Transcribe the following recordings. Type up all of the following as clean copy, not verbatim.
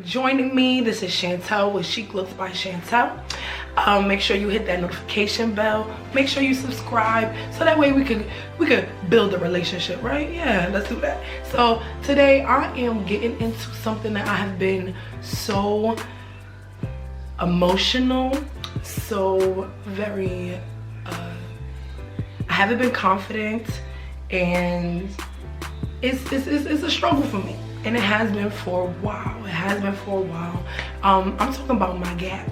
joining me. This is Chantel with Chic Looks by Chantel. Make sure you hit that notification bell. Make sure you subscribe so that way we could build a relationship, right? Yeah, let's do that. So today I am getting into something that I have been so emotional, so very I haven't been confident, and it's a struggle for me, and it has been for a while. I'm talking about my gap.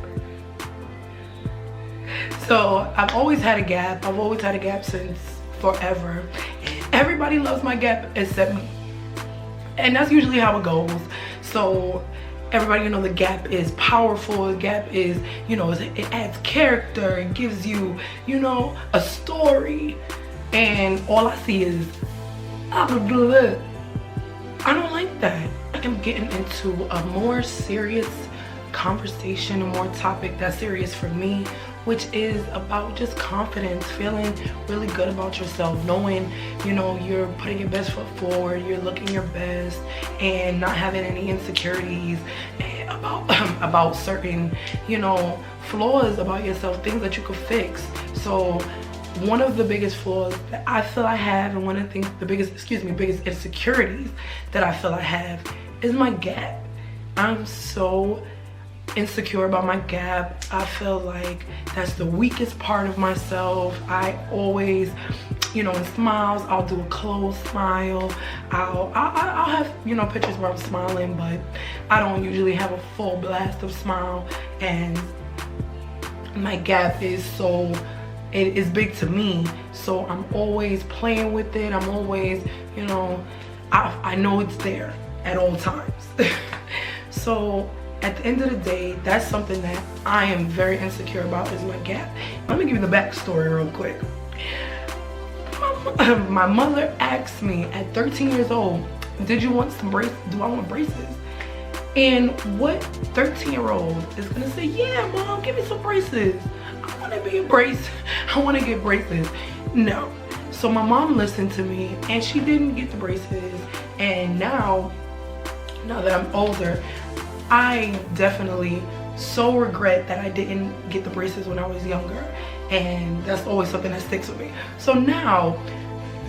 So I've always had a gap. I've always had a gap since forever. Everybody loves my gap except me, and that's usually how it goes. So everybody, the gap is powerful. The gap is, it adds character. It gives you, a story. And all I see is, I don't like that. I'm getting into a more serious conversation, a more topic that's serious for me, which is about just confidence, feeling really good about yourself, knowing, you're putting your best foot forward, you're looking your best, and not having any insecurities about certain, flaws about yourself, things that you could fix. So one of the biggest flaws that I feel I have, and one of the things, biggest insecurities that I feel I have is my gap. I'm so insecure about my gap. I feel like that's the weakest part of myself. I always, in smiles, I'll do a closed smile. I'll have, pictures where I'm smiling, but I don't usually have a full blast of smile. And my gap is it is big to me. So I'm always playing with it. I'm always, I know it's there at all times. So at the end of the day, that's something that I am very insecure about, is my gap. Let me give you the backstory real quick. My mother asked me at 13 years old, did you want some braces? Do I want braces? And what 13-year-old is gonna say, yeah, mom, give me some braces. I wanna be a brace. I wanna get braces. No. So my mom listened to me and she didn't get the braces. And now that I'm older, I definitely so regret that I didn't get the braces when I was younger, and that's always something that sticks with me. So now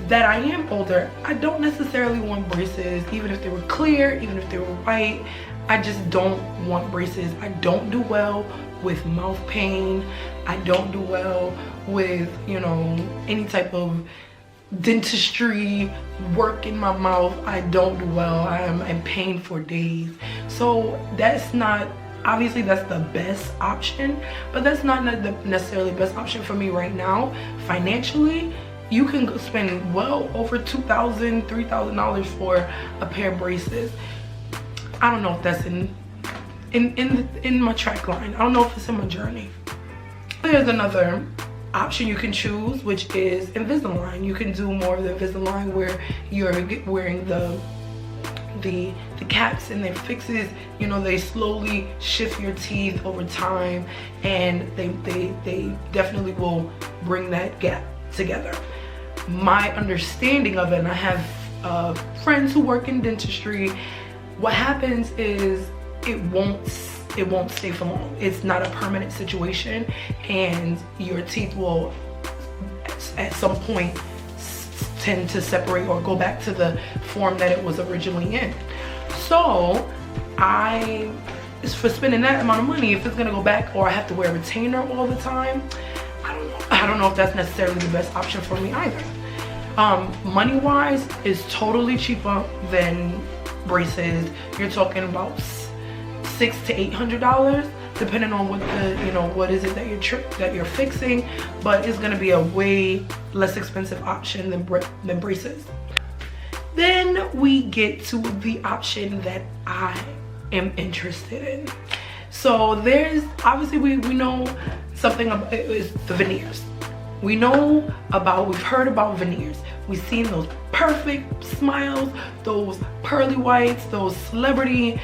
that I am older, I don't necessarily want braces, even if they were clear, even if they were white. I just don't want braces. I don't do well with mouth pain. I don't do well with, any type of dentistry work in my mouth. I don't do well. I'm in pain for days. So that's not, obviously that's the best option, but that's not necessarily the best option for me right now. Financially, you can go spend well over $2,000, $3,000 for a pair of braces. I don't know if that's in my track line. I don't know if it's in my journey. There's another option you can choose, which is Invisalign. You can do more of the Invisalign where you're wearing the caps, and it fixes, they slowly shift your teeth over time, and they definitely will bring that gap together. My understanding of it, and I have friends who work in dentistry, what happens is it won't stay for long. It's not a permanent situation, and your teeth will at some point tend to separate or go back to the form that it was originally in. So for spending that amount of money, if it's gonna go back, or I have to wear a retainer all the time, I don't know if that's necessarily the best option for me either. Money wise, is totally cheaper than braces. You're talking about $600 to $800, depending on what what is it that you're fixing, but it's gonna be a way less expensive option than braces. Then we get to the option that I am interested in. So there's obviously we know something about is the veneers. We've heard about veneers. We've seen those perfect smiles, those pearly whites, those celebrity,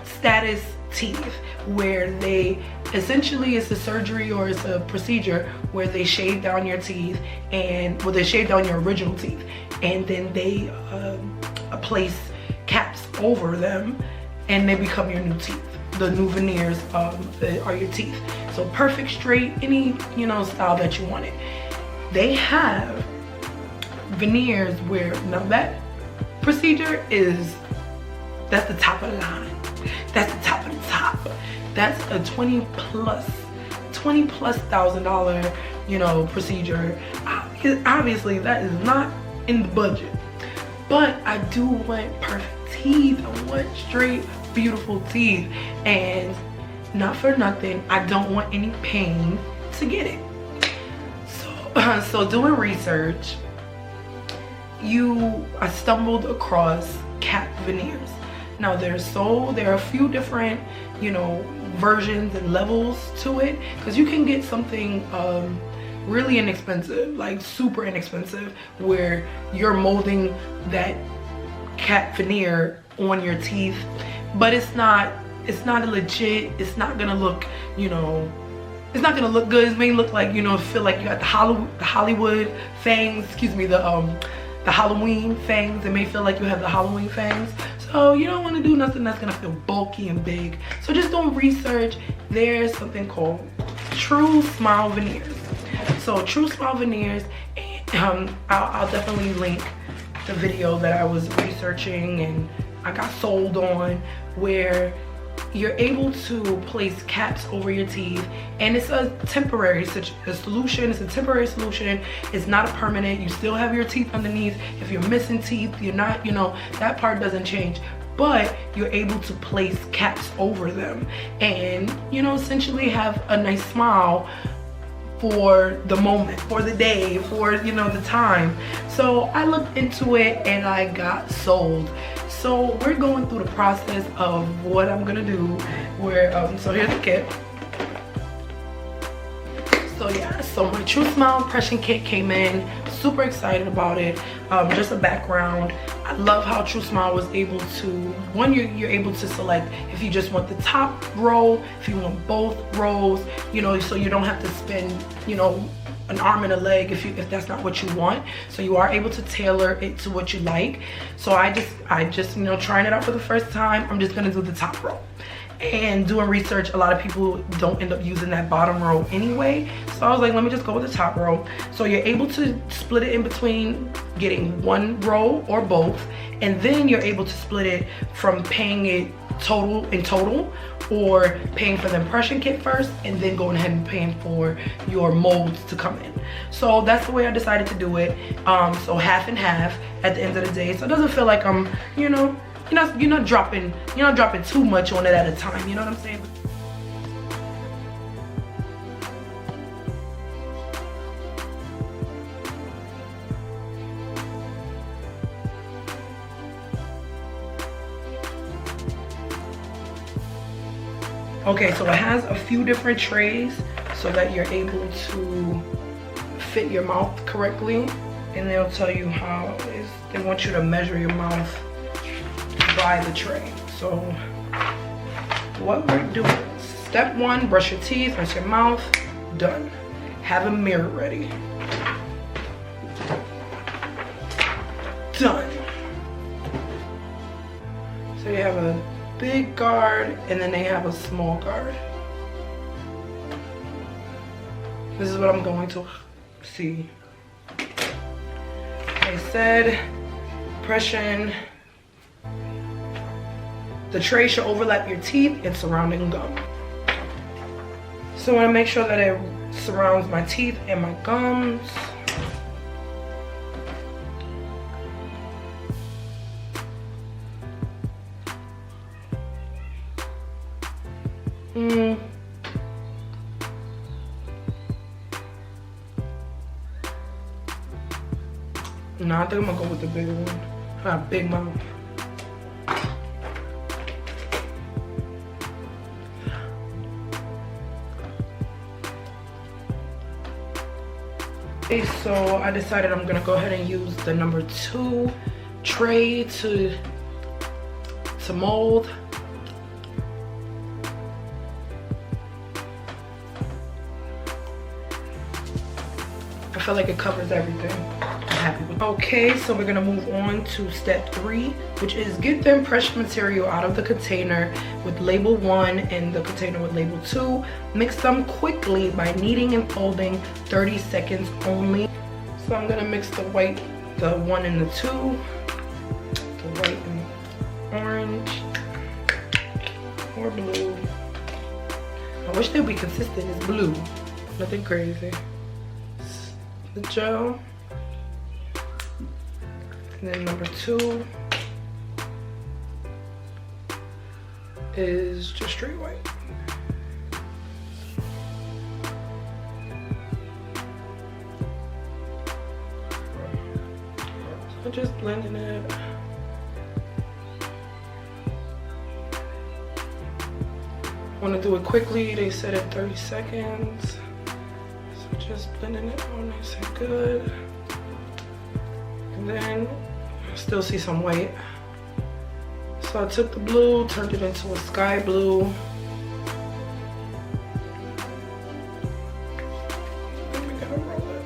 status teeth, where they essentially, it's a surgery or it's a procedure where they shave down your teeth, and they shave down your original teeth, and then they place caps over them and they become your new teeth. The new veneers are your teeth. So perfect, straight, any, you know, style that you want it. They have veneers where, now that procedure that's the top of the line. That's the top of the top. That's a $20 plus $1,000, you know, procedure. Obviously that is not in the budget, but I do want perfect teeth. I want straight, beautiful teeth, and not for nothing, I don't want any pain to get it. So doing research, I stumbled across cap veneers. Now there are a few different, you know, versions and levels to it, because you can get something really inexpensive, like super inexpensive, where you're molding that cap veneer on your teeth, but it's not legit. It's not gonna look, you know, it's not gonna look good. It may look like, you know, feel like you got the Hollywood fangs, excuse me, the Halloween fangs. It may feel like you have the Halloween fangs. So you don't want to do nothing that's gonna feel bulky and big. So just doing research, there's something called True Smile Veneers. So True Smile Veneers, I'll definitely link the video that I was researching and I got sold on, where you're able to place caps over your teeth, and it's a temporary solution. It's a temporary solution. It's not a permanent. You still have your teeth underneath. If you're missing teeth, you're not, you know, that part doesn't change, but you're able to place caps over them and, you know, essentially have a nice smile for the moment, for the day, for, you know, the time. So I looked into it and I got sold. So we're going through the process of what I'm gonna do, where so here's the kit. So yeah, so my True Smile impression kit came in. Super excited about it. Just a background, I love how True Smile was able to, one, you're able to select if you just want the top row, if you want both rows, you know, so you don't have to spend, you know, an arm and a leg if that's not what you want. So you are able to tailor it to what you like. So I just you know, trying it out for the first time, I'm just gonna do the top row. And doing research, a lot of people don't end up using that bottom row anyway. So I was like, let me just go with the top row. So you're able to split it in between getting one row or both, and then you're able to split it from paying it total, or paying for the impression kit first and then going ahead and paying for your molds to come in. So that's the way I decided to do it. So half and half at the end of the day, so it doesn't feel like I'm, you know, you're not dropping too much on it at a time, you know what I'm saying? Okay, so it has a few different trays so that you're able to fit your mouth correctly, and they'll tell you how it is. They want you to measure your mouth by the tray. So what we're doing, step one, brush your teeth, rinse your mouth, done. Have a mirror ready. Done. So you have a big guard and then they have a small guard. This is what I'm going to see. They said impression, the tray should overlap your teeth and surrounding gum. So I want to make sure that it surrounds my teeth and my gums. No, I think I'm gonna go with the bigger one. I have a big mouth. Okay, so I decided I'm gonna go ahead and use the number 2 tray to mold. I feel like it covers everything. happy with it. Okay, so we're gonna move on to step 3, which is get the impression material out of the container with label 1 and the container with label 2. Mix them quickly by kneading and folding 30 seconds only. So I'm gonna mix the white, the 1 and the 2, the white and orange, or blue. I wish they'd be consistent. It's blue, nothing crazy. The gel, and then number 2 is just straight white. So just blending it. I want to do it quickly. They said at 30 seconds. So just blending it all nice and good. And then I still see some white. So I took the blue, turned it into a sky blue. And we gotta roll it.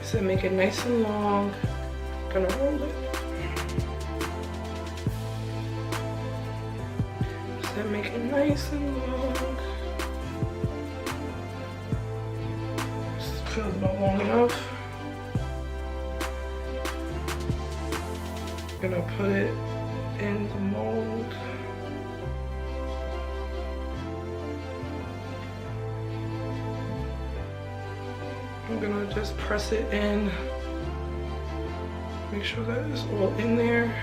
I said make it nice and long. Gonna roll it. I make it nice and long. This feels about long enough. Gonna put it in the mold. I'm gonna just press it in. Make sure that it's all in there.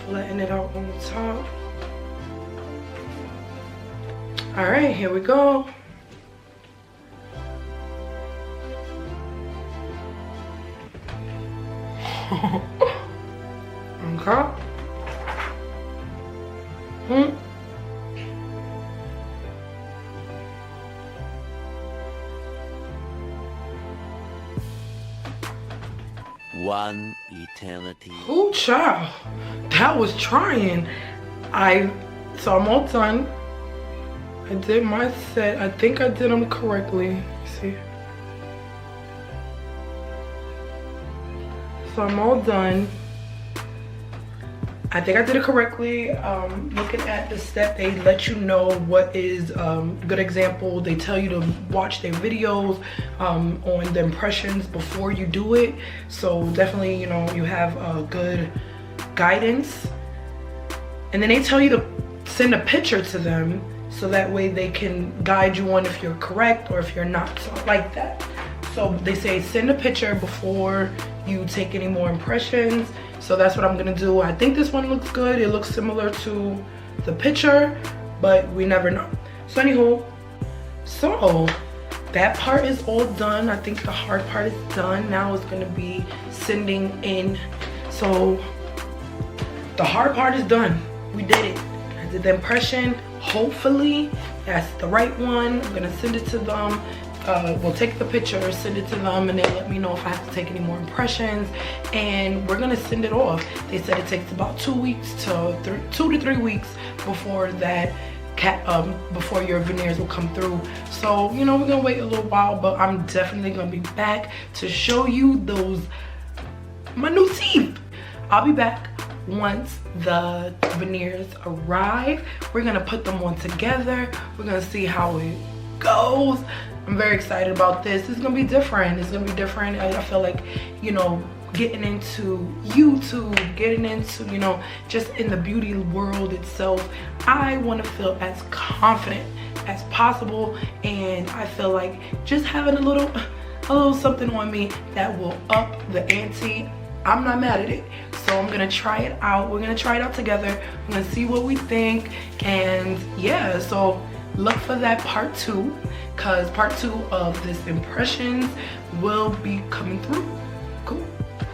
Flatten it out on the top. All right, here we go. Okay. One eternity. Ooh, child, that was trying. So I'm all done. I did my set. I think I did them correctly. See? So I'm all done. I think I did it correctly. Looking at the step, they let you know what is a good example. They tell you to watch their videos on the impressions before you do it. So definitely, you know, you have good guidance. And then they tell you to send a picture to them, so that way they can guide you on if you're correct or if you're not, so like that. So they say send a picture before you take any more impressions. So that's what I'm gonna do. I think this one looks good. It looks similar to the picture, but we never know. So anywho, so that part is all done. I think the hard part is done. Now it's gonna be sending in. So the hard part is done. We did it. I did the impression. Hopefully that's the right one. I'm gonna send it to them. We'll take the picture, send it to them, and then let me know if I have to take any more impressions, and we're gonna send it off. They said it takes about 2 weeks to 2 to 3 weeks before that before your veneers will come through. So you know, we're gonna wait a little while, but I'm definitely gonna be back to show you my new teeth. I'll be back once the veneers arrive. We're gonna put them on together. We're gonna see how it goes. I'm very excited about this. It's gonna be different. It's gonna be different. I feel like, you know, getting into YouTube, getting into, you know, just in the beauty world itself, I want to feel as confident as possible, and I feel like just having a little something on me that will up the ante, I'm not mad at it. So I'm gonna try it out. We're gonna try it out together. I'm gonna see what we think, and yeah, so look for that part 2, because part 2 of this impressions will be coming through. Cool.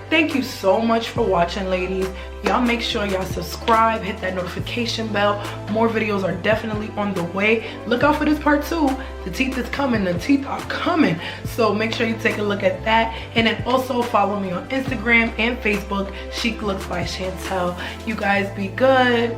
Thank you so much for watching, ladies. Y'all make sure y'all subscribe, hit that notification bell. More videos are definitely on the way. Look out for this part 2. The teeth is coming. The teeth are coming. So make sure you take a look at that. And then also follow me on Instagram and Facebook. Chic Looks by Chantel. You guys be good.